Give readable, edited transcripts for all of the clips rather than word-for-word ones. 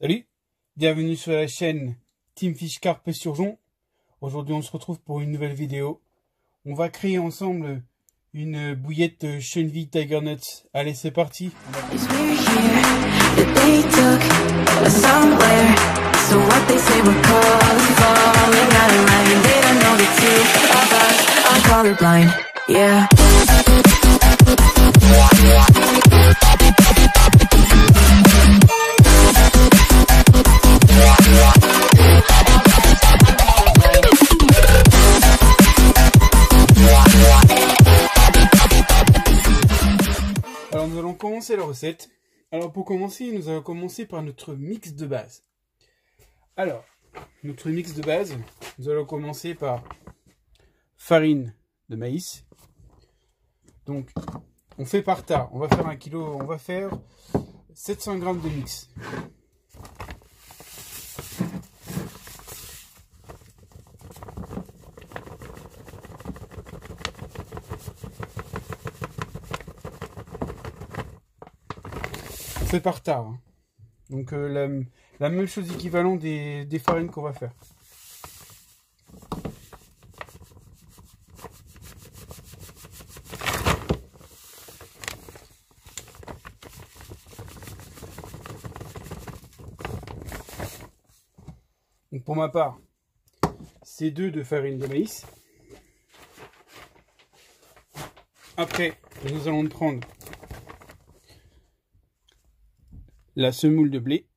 Salut, bienvenue sur la chaîne Team Fish Carpe Esturgeon. Aujourd'hui on se retrouve pour une nouvelle vidéo. On va créer ensemble une bouillette chenille tiger nuts. Allez, c'est parti. Alors nous allons commencer la recette. Alors pour commencer, nous allons commencer par notre mix de base. Alors, notre mix de base, nous allons commencer par farine de maïs. Donc, on fait par tas. On va faire 1 kg, on va faire 700 g de mix. On fait par tas. Hein. Donc, la même chose équivalent des farines qu'on va faire. Donc pour ma part, c'est 2 de farine de maïs. Après, nous allons prendre la semoule de blé.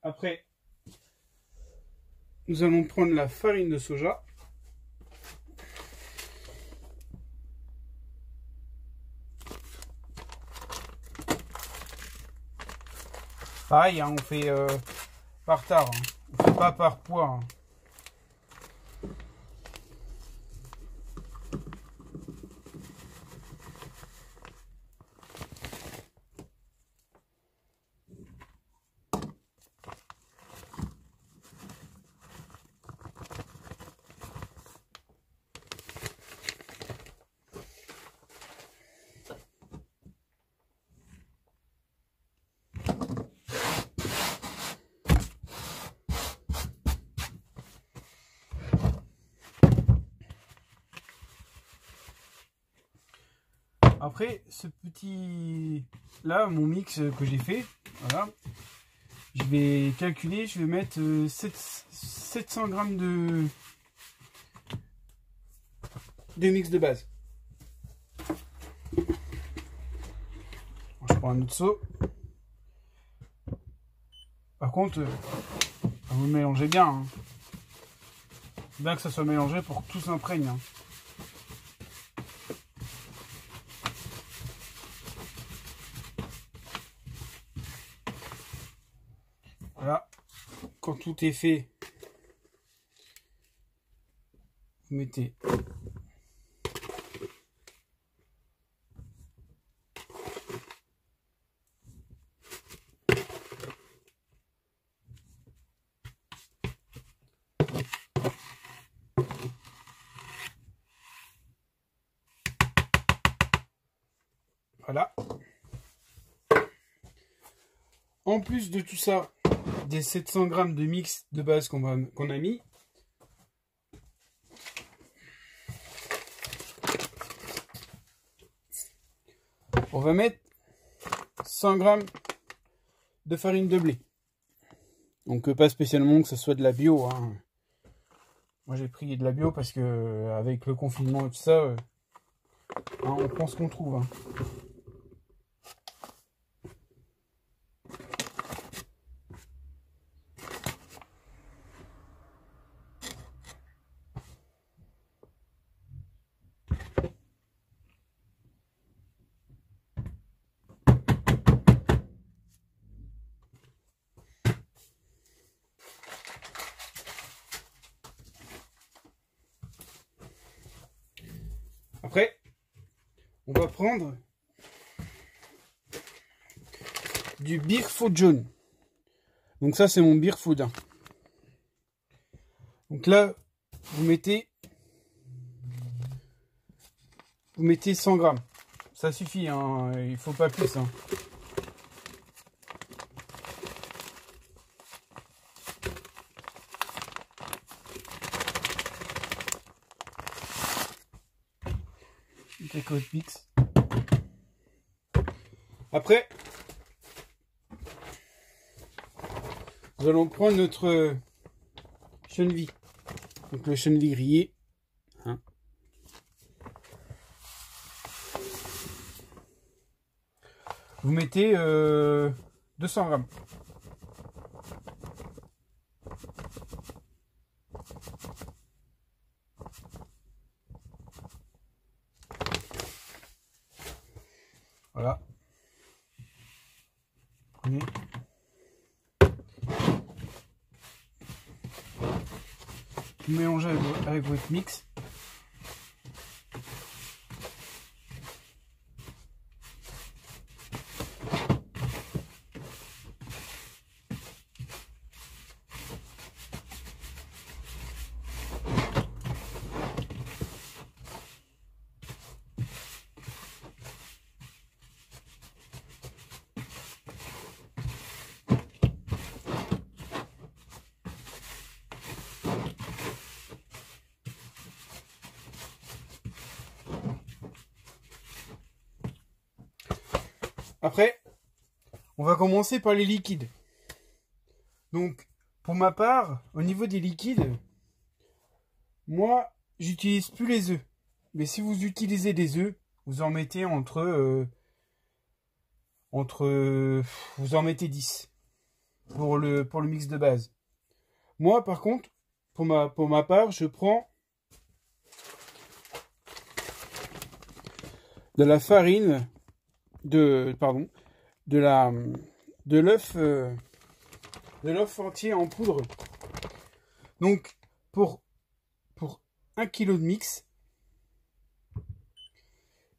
Après, nous allons prendre la farine de soja. Pareil, hein, on fait par tard, hein. On fait pas par poids. Hein. Après, ce petit là, mon mix que j'ai fait, voilà, je vais calculer, je vais mettre 700 g de mix de base. Je prends un autre seau. Par contre, vous mélangez bien. Hein. Bien que ça soit mélangé pour que tout s'imprègne. Hein. Voilà, quand tout est fait, vous mettez voilà. En plus de tout ça, des 700 g de mix de base qu'on a mis, on va mettre 100 g de farine de blé. Donc pas spécialement que ce soit de la bio. Hein. Moi j'ai pris de la bio parce que avec le confinement et tout ça, hein, on prend ce qu'on trouve. Hein. Après, on va prendre du Beer Food jaune. Donc ça, c'est mon Beer Food. Hein. Donc là, vous mettez 100 grammes. Ça suffit, hein. Il faut pas plus. Hein. Mix. Après, nous allons prendre notre cheneville. Donc le cheneville grillé. Hein. Vous mettez 200 grammes. Voilà. Prenez. Vous mélangez avec votre mix. Après, on va commencer par les liquides. Donc, pour ma part, au niveau des liquides, moi, j'utilise plus les œufs. Mais si vous utilisez des œufs, vous en mettez vous en mettez 10 pour le mix de base. Moi, par contre, pour ma part, je prends de la farine de l'œuf entier en poudre. Donc pour 1 kg de mix,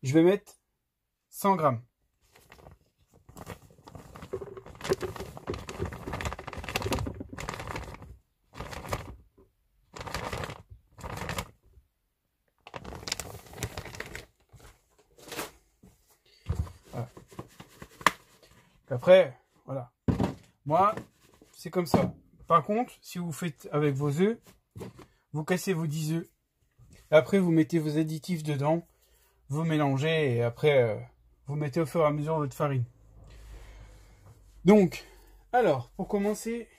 je vais mettre 100 grammes. Voilà. Après, voilà. Moi, c'est comme ça. Par contre, si vous faites avec vos œufs, vous cassez vos 10 œufs. Après, vous mettez vos additifs dedans, vous mélangez et après, vous mettez au fur et à mesure votre farine. Donc, alors, pour commencer,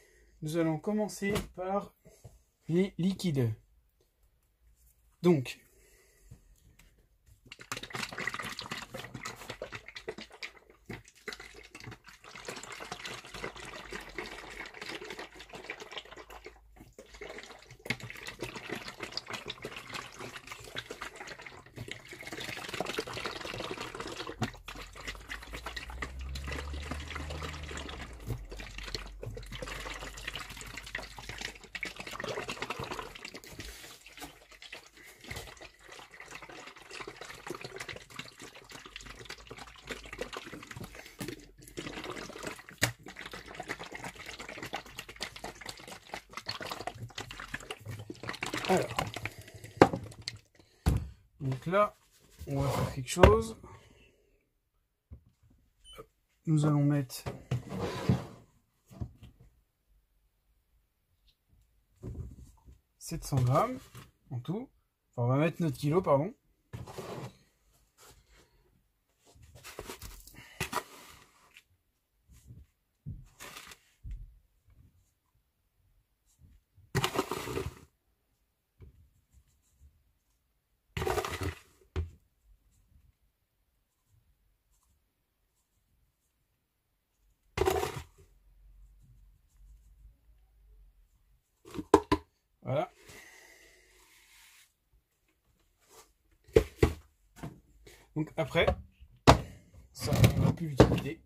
nous allons commencer par les liquides. Donc, donc là, on va faire quelque chose. Nous allons mettre « 700 grammes en tout. Enfin, on va mettre notre kilo, pardon. Voilà. Donc après, ça, on va plus l'utiliser.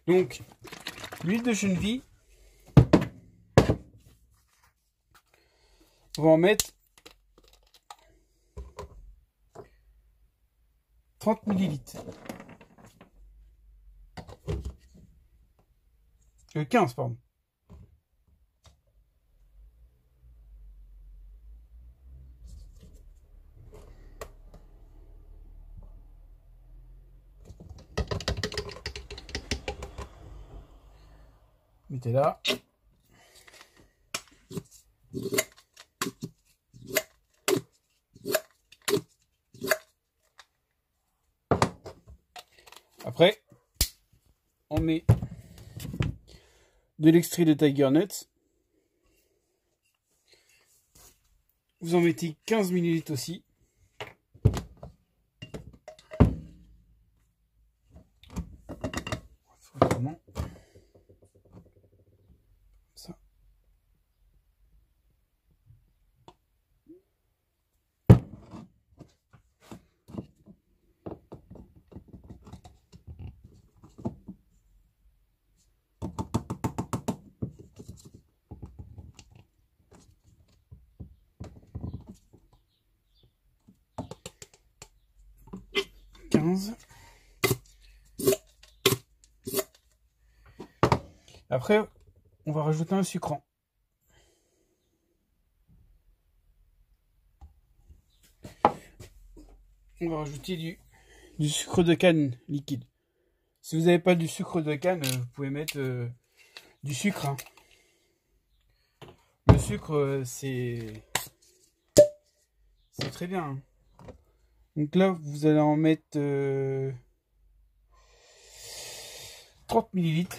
Donc, l'huile de cheneville, on va en mettre 30 millilitres. 15, pardon. Mettez là. Après, on met de l'extrait de Tiger Nuts. Vous en mettez 15 millilitres aussi. Autrement. Ça. Après, on va rajouter un sucrant. On va rajouter du sucre de canne liquide. Si vous n'avez pas du sucre de canne, vous pouvez mettre du sucre. Hein. Le sucre, c'est très bien. Hein. Donc là, vous allez en mettre 30 millilitres.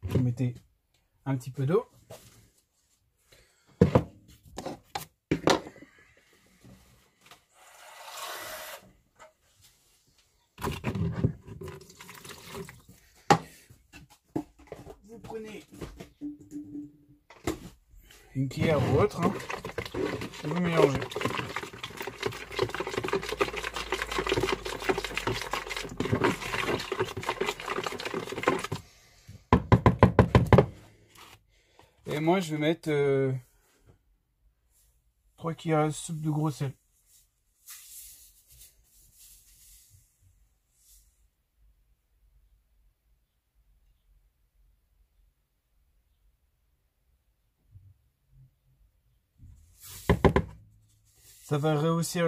Vous mettez un petit peu d'eau. Vous prenez une cuillère ou autre, hein, et vous mélangez. Et moi, je vais mettre 3 cuillères à soupe de gros sel. Ça va rehausser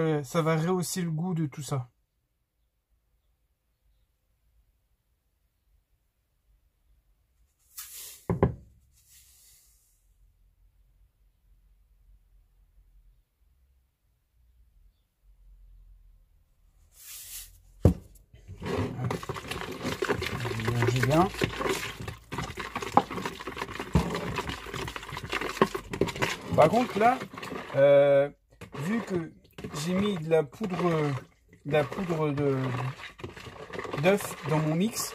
le goût de tout ça. Mélangez bien. Par contre là, vu que j'ai mis de la poudre d'œuf dans mon mix,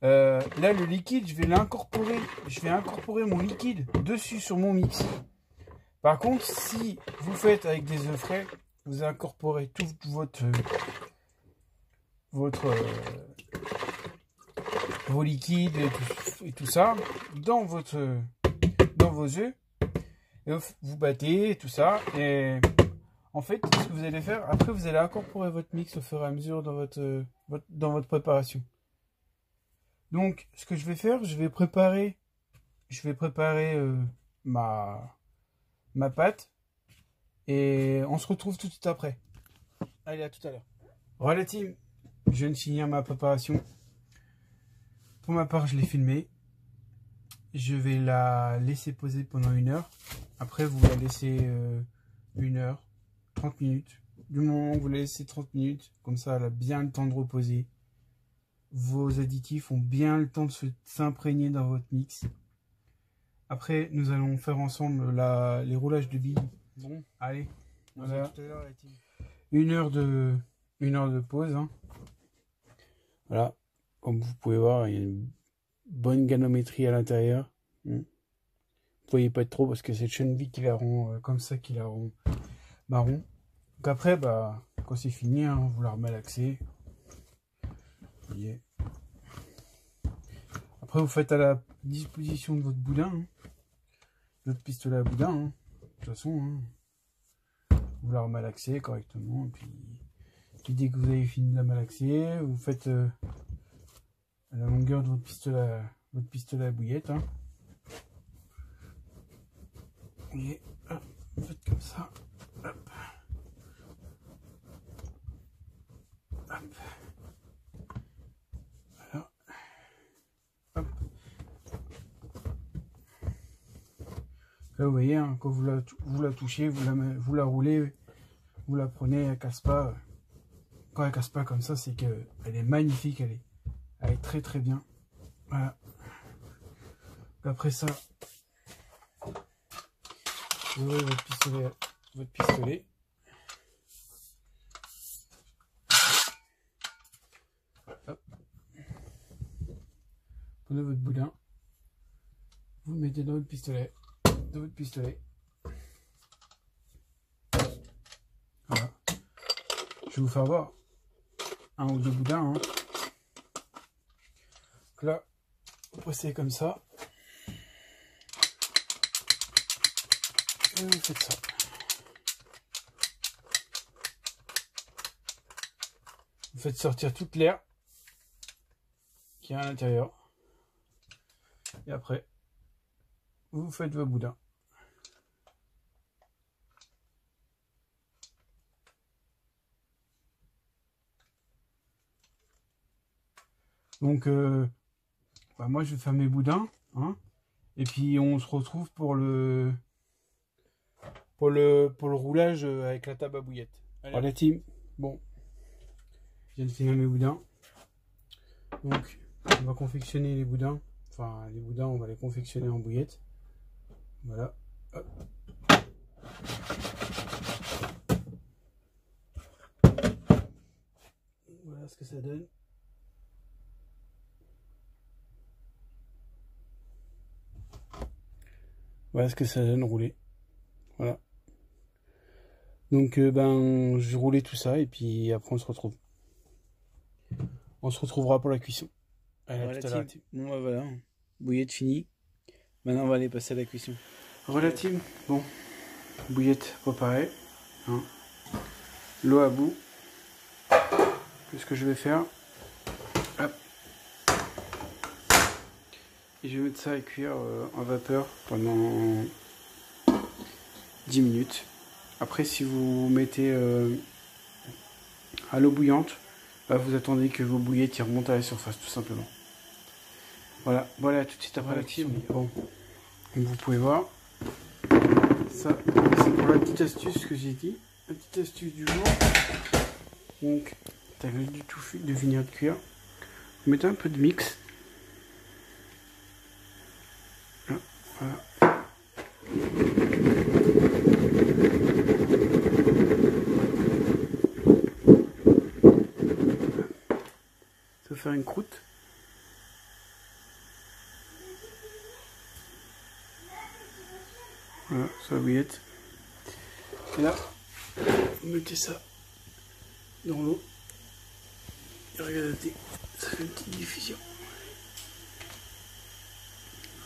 là le liquide, je vais l'incorporer. Je vais incorporer mon liquide dessus sur mon mix. Par contre, si vous faites avec des œufs frais, vous incorporez tout vos liquides et tout ça dans vos œufs. Et vous battez et tout ça. Et en fait, ce que vous allez faire, après vous allez incorporer votre mix au fur et à mesure dans votre préparation. Donc, ce que je vais faire, je vais préparer ma pâte. Et on se retrouve tout de suite après. Allez, à tout à l'heure. Voilà team, je viens de finir ma préparation. Pour ma part, je l'ai filmé. Je vais la laisser poser pendant 1 heure. Après, vous la laissez 1 heure, 30 minutes. Du moment où vous la laissez 30 minutes, comme ça, elle a bien le temps de reposer. Vos additifs ont bien le temps de s'imprégner dans votre mix. Après, nous allons faire ensemble les roulages de billes. Bon, allez, voilà. Une heure de pause. Hein. Voilà, comme vous pouvez voir, il y a une bonne ganométrie à l'intérieur. Vous voyez pas trop parce que c'est le chenille qui la rend comme ça, qui la rend marron. Donc après, bah, quand c'est fini, hein, vous la remalaxez. Après, vous faites à la disposition de votre boudin, hein, votre pistolet à boudin. Hein. De toute façon, hein, vous la remalaxez correctement. Et puis dès que vous avez fini de la malaxer, vous faites à la longueur de votre pistolet à bouillette. Hein. Et hop, vous faites comme ça. Hop. Hop. Voilà. Hop. Là, vous voyez, hein, quand vous la touchez, vous la roulez, vous la prenez, elle casse pas. Quand elle casse pas comme ça, c'est qu'elle est magnifique, elle est très très bien. Voilà. Après ça, vous ouvrez votre pistolet. Hop. Prenez votre boudin, vous le mettez dans votre pistolet. Voilà. Je vais vous faire voir un ou deux boudins. Hein. Donc là, vous pressez comme ça. Et vous faites ça. Vous faites sortir toute l'air qui est à l'intérieur. Et après, vous faites vos boudins. Donc, bah moi je vais faire mes boudins, hein, et puis on se retrouve pour le roulage avec la table à bouillette. Allez, la team, bon, je viens de finir mes boudins. Donc, on va confectionner les boudins. Enfin, les boudins, on va les confectionner en bouillette. Voilà. Hop. Voilà ce que ça donne. Voilà ce que ça donne rouler. Voilà. Donc ben je vais rouler tout ça et puis après on se retrouve. On se retrouvera pour la cuisson. Allez, voilà, tout à l'heure. Bon bah voilà, bouillette finie. Maintenant on va aller passer à la cuisson. Relative, bon, bouillette préparée. Hein. L'eau à bout. Ce que je vais faire. Hop. Et je vais mettre ça à cuire en vapeur pendant 10 minutes. Après, si vous mettez à l'eau bouillante, bah, vous attendez que vos bouillettes remontent à la surface, tout simplement. Voilà, voilà, tout de suite après la cuisson. Bon, comme vous pouvez voir, ça, c'est pour la petite astuce que j'ai dit. La petite astuce du jour. Donc, t'as vu du tout de finir de cuire. Vous mettez un peu de mix. Voilà. Ça va faire une croûte. Voilà, ça va bouillette. Et là, vous mettez ça dans l'eau. Et regardez, ça fait une petite diffusion.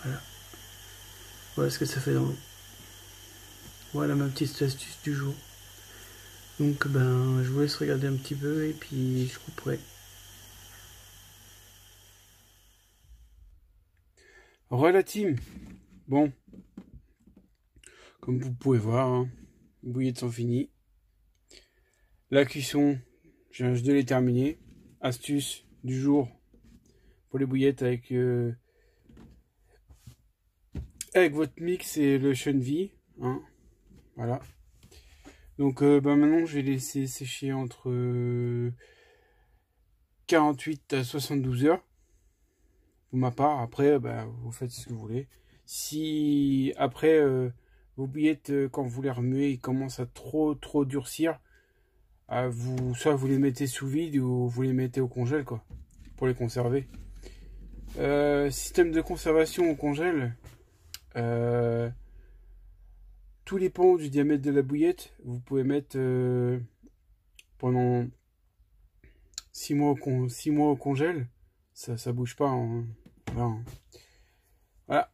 Voilà. Voilà ce que ça fait dans l'eau. Voilà ma petite astuce du jour. Donc ben je vous laisse regarder un petit peu et puis je couperai. Voilà team. Bon. Comme vous pouvez voir, hein, les bouillettes sont finies. La cuisson, je viens de les terminer. Astuce du jour pour les bouillettes avec votre mix et le chenille. Hein. Voilà. Donc bah maintenant je vais laisser sécher entre 48 à 72 heures. Pour ma part, après bah, vous faites ce que vous voulez. Si après vos bouillettes, quand vous les remuez, ils commencent à trop durcir, soit vous les mettez sous vide ou vous les mettez au congèle, quoi, pour les conserver. Système de conservation au congèle, tout dépend du diamètre de la bouillette. Vous pouvez mettre pendant 6 mois, 6 mois au congèle, ça bouge pas, hein. Voilà.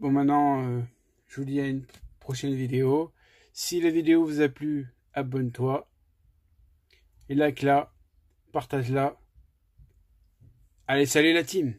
Bon, maintenant, je vous dis à une prochaine vidéo. Si la vidéo vous a plu, abonne-toi. Et like-la, partage-la. Allez, salut la team!